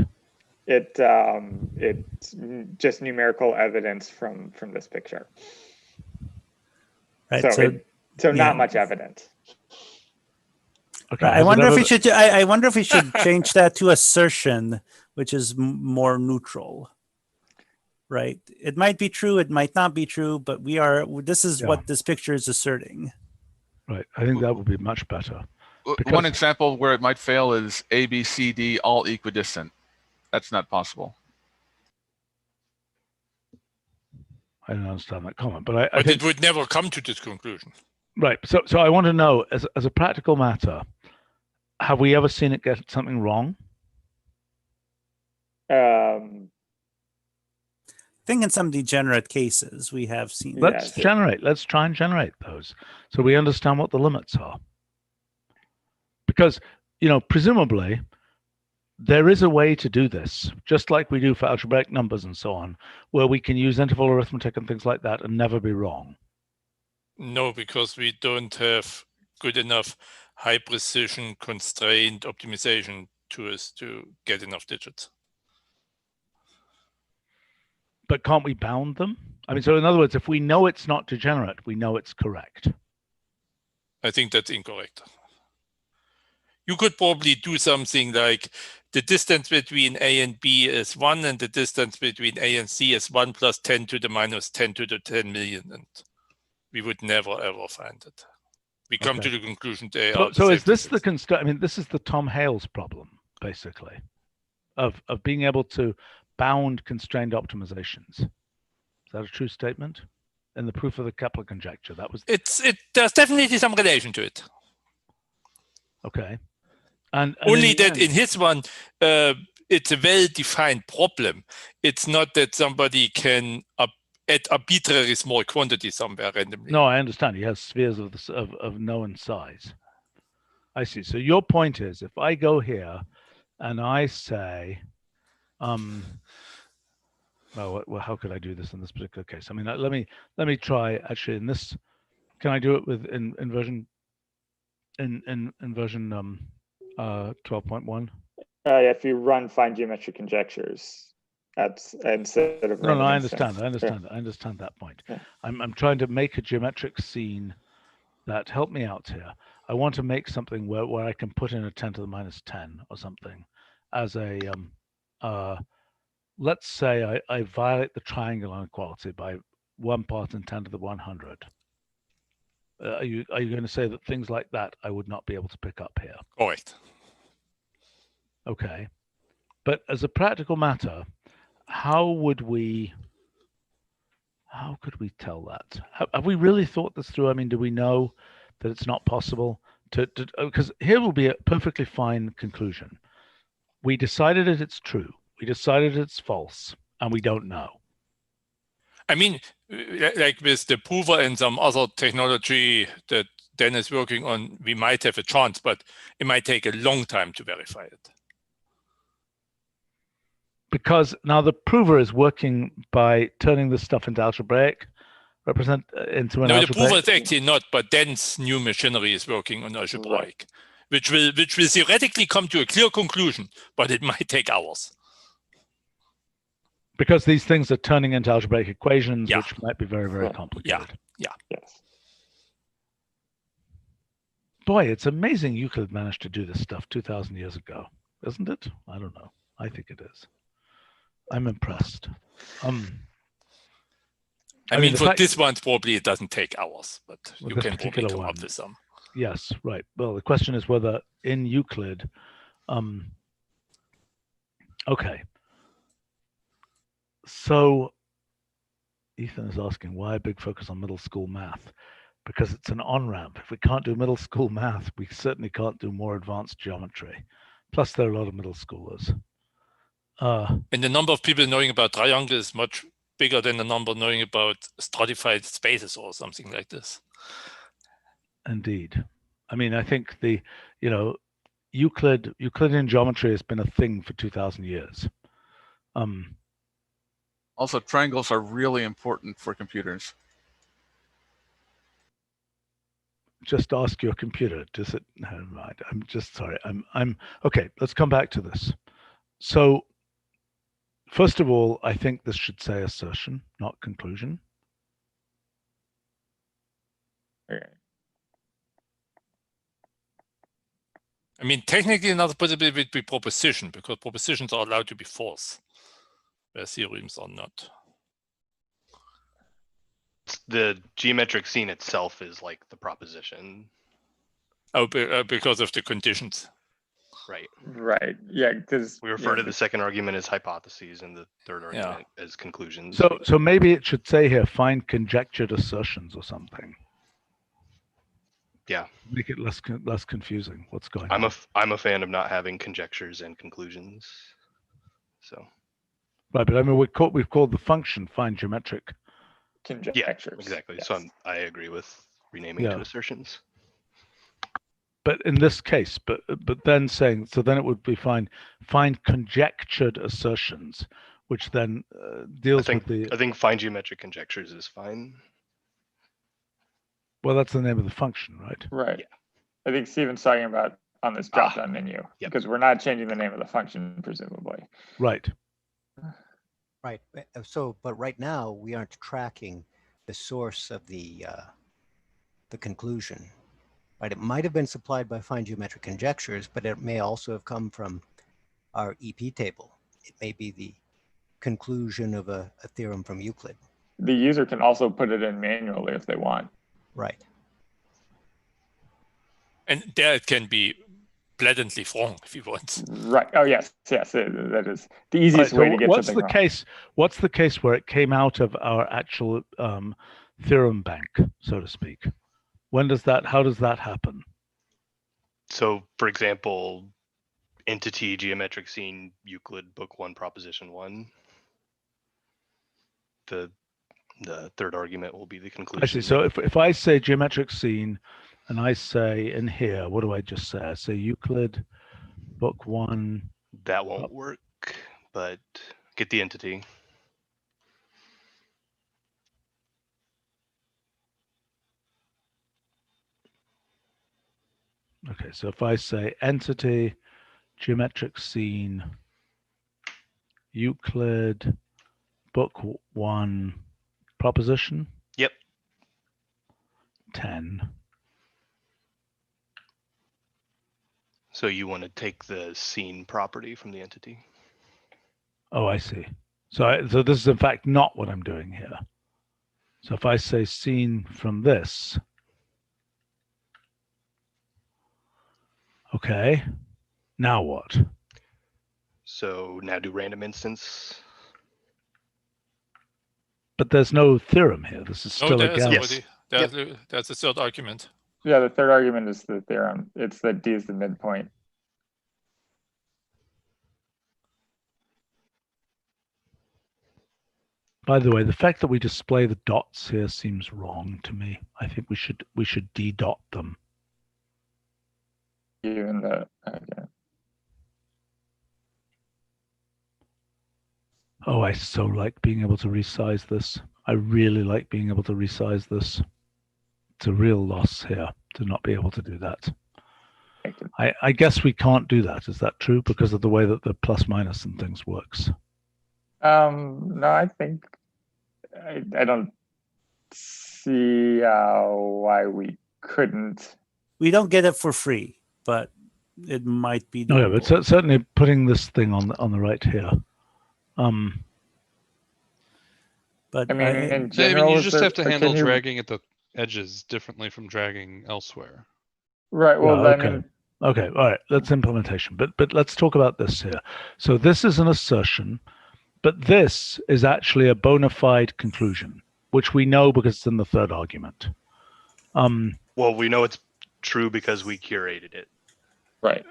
It's just numerical evidence from this picture. Right. So not much evidence. Okay. I wonder if we should. I wonder if we should change that to assertion, which is more neutral. Right. It might be true. It might not be true. But this is what this picture is asserting. Right. I think that would be much better. One example where it might fail is A, B, C, D, all equidistant. That's not possible. I don't understand that comment, but I but think it would never come to this conclusion. Right. So I want to know, as a practical matter, have we ever seen it get something wrong? I think in some degenerate cases we have seen. Let's try and generate those so we understand what the limits are. Because, you know, presumably there is a way to do this, just like we do for algebraic numbers and so on, where we can use interval arithmetic and things like that and never be wrong. No, because we don't have good enough high precision constrained optimization tools to get enough digits. But can't we bound them? I mean, so in other words, if we know it's not degenerate, we know it's correct. I think that's incorrect. You could probably do something like the distance between A and B is 1 and the distance between A and C is 1 plus 10 to the minus 10 to the 10 million. And we would never, ever find it. We come to the conclusion they are. So is this the constraint? I mean, this is the Tom Hales problem, basically, of being able to bound constrained optimizations. Is that a true statement? In the proof of the Kepler conjecture, that was. There's definitely some relation to it. Okay. And only that in his one, it's a well-defined problem. It's not that somebody can add arbitrary small quantity somewhere randomly. No, I understand. He has spheres of known size. I see. So your point is, if I go here and I say, well, how could I do this in this particular case? I mean, let me try actually in this. Can I do it with in version 12.1? If you run find geometric conjectures, that's instead of no, I understand. I understand that point. Yeah. I'm trying to make a geometric scene that help me out here. I want to make something where I can put in a 10 to the minus 10 or something as a let's say I violate the triangle inequality by 1 part in 10 to the 100. Are you going to say that things like that I would not be able to pick up here? Correct. Okay. But as a practical matter, how could we tell that? Have we really thought this through? I mean, do we know that it's not possible to because here will be a perfectly fine conclusion. We decided that it's true. We decided it's false, and we don't know. I mean, like with the prover and some other technology that Dan is working on, we might have a chance, but it might take a long time to verify it. Because now the prover is working by turning this stuff into algebraic, into an algebraic. No, the prover is actually not, but Dan's new machinery is working on algebraic, which will theoretically come to a clear conclusion, but it might take hours. Because these things are turning into algebraic equations, which might be very, very complicated. Yeah. Yes. Boy, it's amazing Euclid managed to do this stuff 2,000 years ago, isn't it? I don't know. I think it is. I'm impressed. I mean, for this one, probably it doesn't take hours, but you can probably come up with some. Yes, right. Well, the question is whether in Euclid, okay. So Ethan is asking, why a big focus on middle school math? Because it's an on-ramp. If we can't do middle school math, we certainly can't do more advanced geometry. Plus, there are a lot of middle schoolers. And the number of people knowing about triangles is much bigger than the number knowing about stratified spaces or something like this. Indeed. I mean, I think Euclidean geometry has been a thing for 2,000 years. Also, triangles are really important for computers. Just ask your computer. Does it? Never mind. I'm just sorry. I'm okay. Let's come back to this. So, first of all, I think this should say assertion, not conclusion. Okay. I mean, technically, another possibility would be proposition, because propositions are allowed to be false, where theorems are not. The geometric scene itself is like the proposition. Oh, because of the conditions. Right. Right. Yeah, because we refer to the second argument as hypotheses and the third argument as conclusions. So maybe it should say here, find conjectured assertions or something. Yeah. Make it less confusing. What's going on? I'm a fan of not having conjectures and conclusions. So. Right, but I mean we've called the function find geometric. Conjectures. Yeah, exactly. Yes. So I agree with renaming to assertions. But in this case, but then saying, so then it would be find conjectured assertions, which then deals with the. I think find geometric conjectures is fine. Well, that's the name of the function, right? Right. Yeah. I think Stephen's talking about on this drop-down menu, because we're not changing the name of the function, presumably. Right. Right. So, but right now we aren't tracking the source of the conclusion. Right. It might have been supplied by find geometric conjectures, but it may also have come from our EP table. It may be the conclusion of a theorem from Euclid. The user can also put it in manually if they want. Right. And there it can be blatantly wrong if you want. Right. Oh, yes. Yes. That is the easiest way to get something wrong. What's the case where it came out of our actual theorem bank, so to speak? How does that happen? So, for example, entity geometric scene Euclid book 1 proposition 1. The third argument will be the conclusion. I see. So if I say geometric scene and I say in here, what do I just say? I say Euclid book 1. That won't work, but get the entity. Okay, so if I say entity geometric scene Euclid book 1 proposition. Yep. 10. So you want to take the scene property from the entity? Oh, I see. So this is in fact not what I'm doing here. So if I say seen from this, okay, now what? So now do random instance. But there's no theorem here. This is No, still a there's guess. already there's a third argument. Yeah, the third argument is the theorem. It's that D is the midpoint. By the way, the fact that we display the dots here seems wrong to me. I think we should de-dot them. Even the okay. Oh, I so like being able to resize this. I really like being able to resize this. It's a real loss here to not be able to do that. I guess we can't do that. Is that true? Because of the way that the plus minus and things works. No, I think I don't see why we couldn't. We don't get it for free, but it might be. No, yeah, but doable. certainly putting this thing on the right here. But I mean, in I mean, general, you is just there- have to but handle can you- dragging at the edges differently from dragging elsewhere. Right. Well, Yeah, I okay. mean, Okay, all right, that's implementation. But let's talk about this here. So this is an assertion, but this is actually a bona fide conclusion, which we know because it's in the third argument. Well, we know it's true because we curated it. right.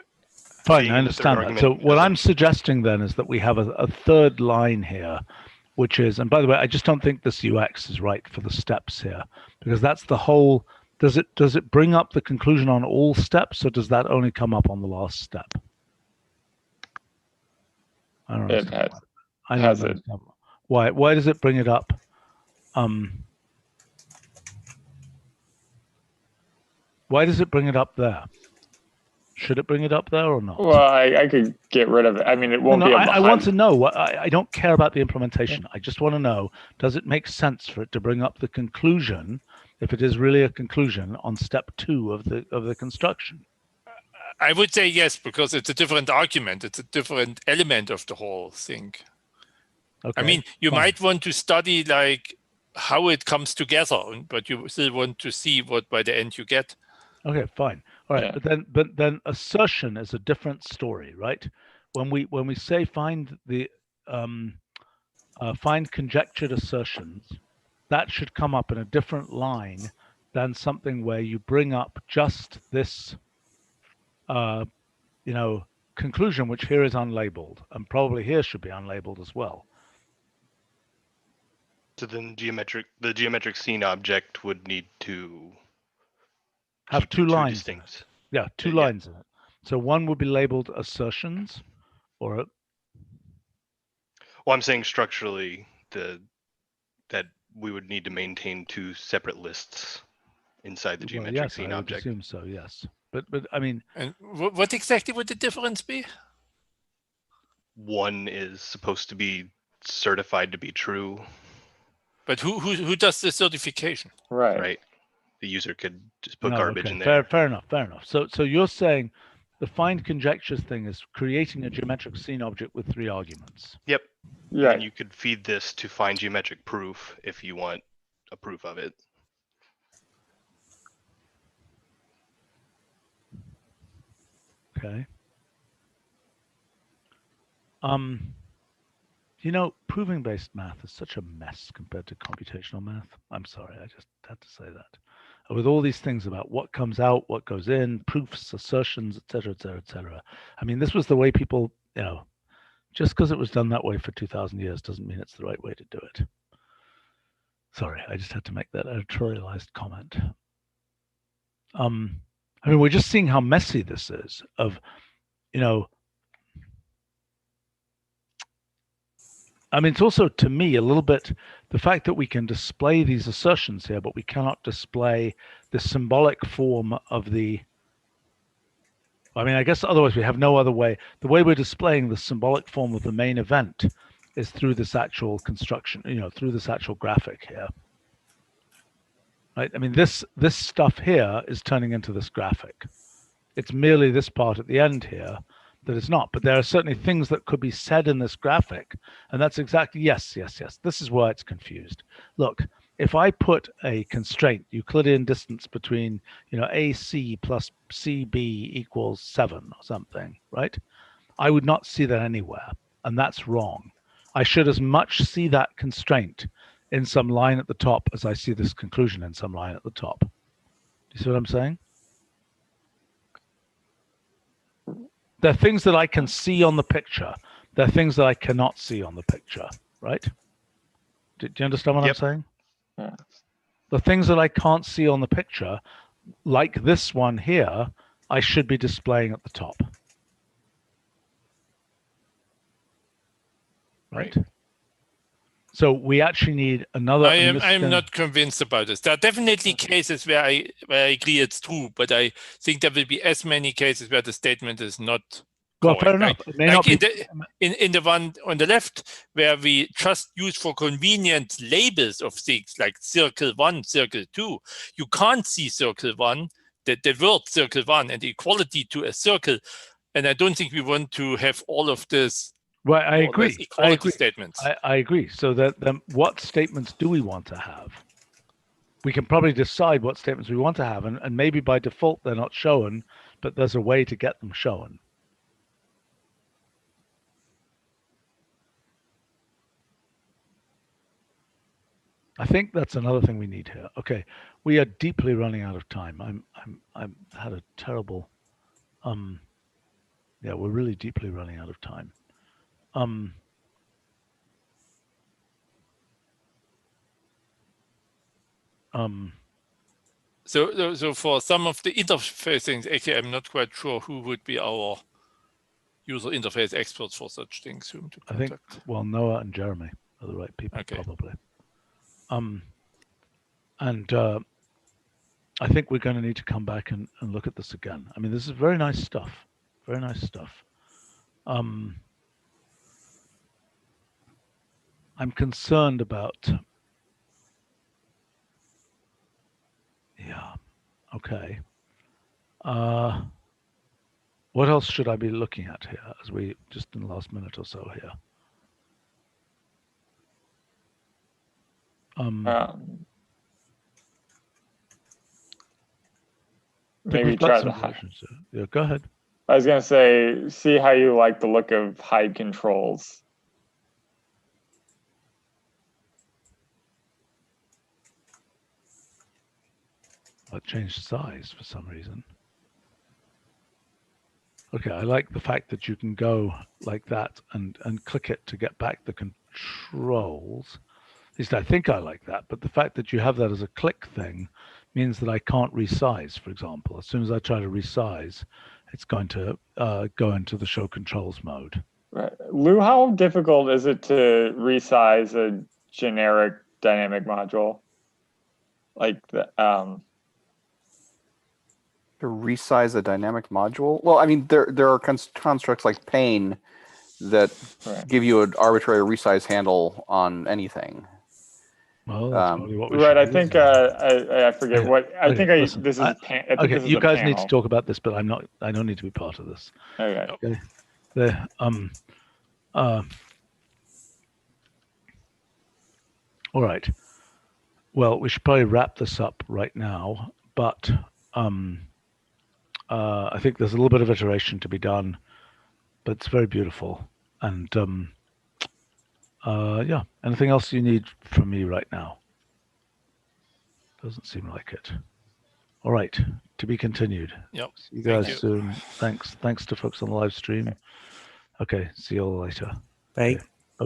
Fine, Being I in the third understand that. argument So what doesn't- I'm suggesting then is that we have a third line here, which is, and by the way, I just don't think this UX is right for the steps here, because that's the whole. Does it bring up the conclusion on all steps, or does that only come up on the last step? I don't It understand. has. I don't has it. understand. Why does it bring it up? Why does it bring it up there? Should it bring it up there or not? Well, I could get rid of it. I mean, it won't No, be. I want to know. I don't care about the implementation. I just want to know, does it make sense for it to bring up the conclusion, if it is really a conclusion, on step 2 of the construction? I would say yes, because it's a different argument. It's a different element of the whole thing. Okay, I mean, you fine. might want to study like how it comes together, but you still want to see what by the end you get. Okay, fine. All right, Yeah. but then assertion is a different story, right? When we say find conjectured assertions, that should come up in a different line than something where you bring up just this conclusion, which here is unlabeled, and probably here should be unlabeled as well. So then the geometric scene object would need to Have keep two lines. distinct. Yeah, two Yeah. lines in it. So one would be labeled assertions, or Well, I'm saying structurally that we would need to maintain 2 separate lists inside the well, geometric yes, scene I would object. assume so. Yes, but I mean, And what exactly would the difference be? One is supposed to be certified to be true, But who does the certification? Right. right? The user could just put no, garbage okay, in there. Fair enough. So you're saying the find conjectures thing is creating a geometric scene object with 3 arguments. Yep. Yeah. And you could feed this to find geometric proof if you want a proof of it. Okay. Proving based math is such a mess compared to computational math. I'm sorry, I just had to say that. With all these things about what comes out, what goes in, proofs, assertions, et cetera, et cetera, et cetera. I mean, this was the way people, just because it was done that way for 2,000 years doesn't mean it's the right way to do it. Sorry, I just had to make that editorialized comment. I mean, we're just seeing how messy this is of, I mean, it's also, to me, a little bit the fact that we can display these assertions here, but we cannot display the symbolic form of the, I mean, I guess otherwise we have no other way. The way we're displaying the symbolic form of the main event is through this actual construction, through this actual graphic here. Right? I mean, this stuff here is turning into this graphic. It's merely this part at the end here that is not, but there are certainly things that could be said in this graphic, and that's exactly, yes, this is why it's confused. Look, if I put a constraint, Euclidean distance between, AC plus CB equals 7 or something, right? I would not see that anywhere, and that's wrong. I should as much see that constraint in some line at the top as I see this conclusion in some line at the top. Do you see what I'm saying? There are things that I can see on the picture. There are things that I cannot see on the picture, right? Do you understand what I'm saying? Yeah. The things that I can't see on the picture, like this one here, I should be displaying at the top. Right? So we actually need another. I am not convinced about this. There are definitely cases where I agree it's true, but I think there will be as many cases where the statement is not well, correct. fair enough. Like, it may not be. In the one on the left, where we just use for convenient labels of things like circle 1, circle 2, you can't see circle 1, the word circle 1 and equality to a circle. And I don't think we want to have all of this. Well, I agree. Equality statements. I agree. So that then what statements do we want to have? We can probably decide what statements we want to have, and maybe by default they're not shown, but there's a way to get them shown. I think that's another thing we need here. Okay, we are deeply running out of time. I'm had a terrible. Yeah, we're really deeply running out of time. So for some of the interface things, actually, I'm not quite sure who would be our user interface experts for such things. Whom to contact. I think, well, Noah and Jeremy are the right people, probably. I think we're going to need to come back and look at this again. I mean, this is very nice stuff. Very nice stuff. I'm concerned about. Yeah. Okay. What else should I be looking at here as we just in the last minute or so here? Maybe try to hide. Yeah, go ahead. I was gonna say, see how you like the look of hide controls. It changed size for some reason. Okay, I like the fact that you can go like that and click it to get back the controls. At least I think I like that, but the fact that you have that as a click thing means that I can't resize, for example. As soon as I try to resize, it's going to go into the show controls mode. Right. Lou, how difficult is it to resize a generic dynamic module? Like the To resize a dynamic module? Well, I mean, there are constructs like pane that give you an arbitrary resize handle on anything. Well, that's probably what we right. I should think use. I forget what I think. Listen, This is I think okay. this is You a guys panel. need to talk about this, but I'm not. I don't need to be part of this. Okay. All right. Well, we should probably wrap this up right now, but I think there's a little bit of iteration to be done, but it's very beautiful. And yeah, anything else you need from me right now? Doesn't seem like it. All right, to be continued. Yep. See you guys soon. Thanks to folks on the live stream. Okay, see you all later. Bye. Okay.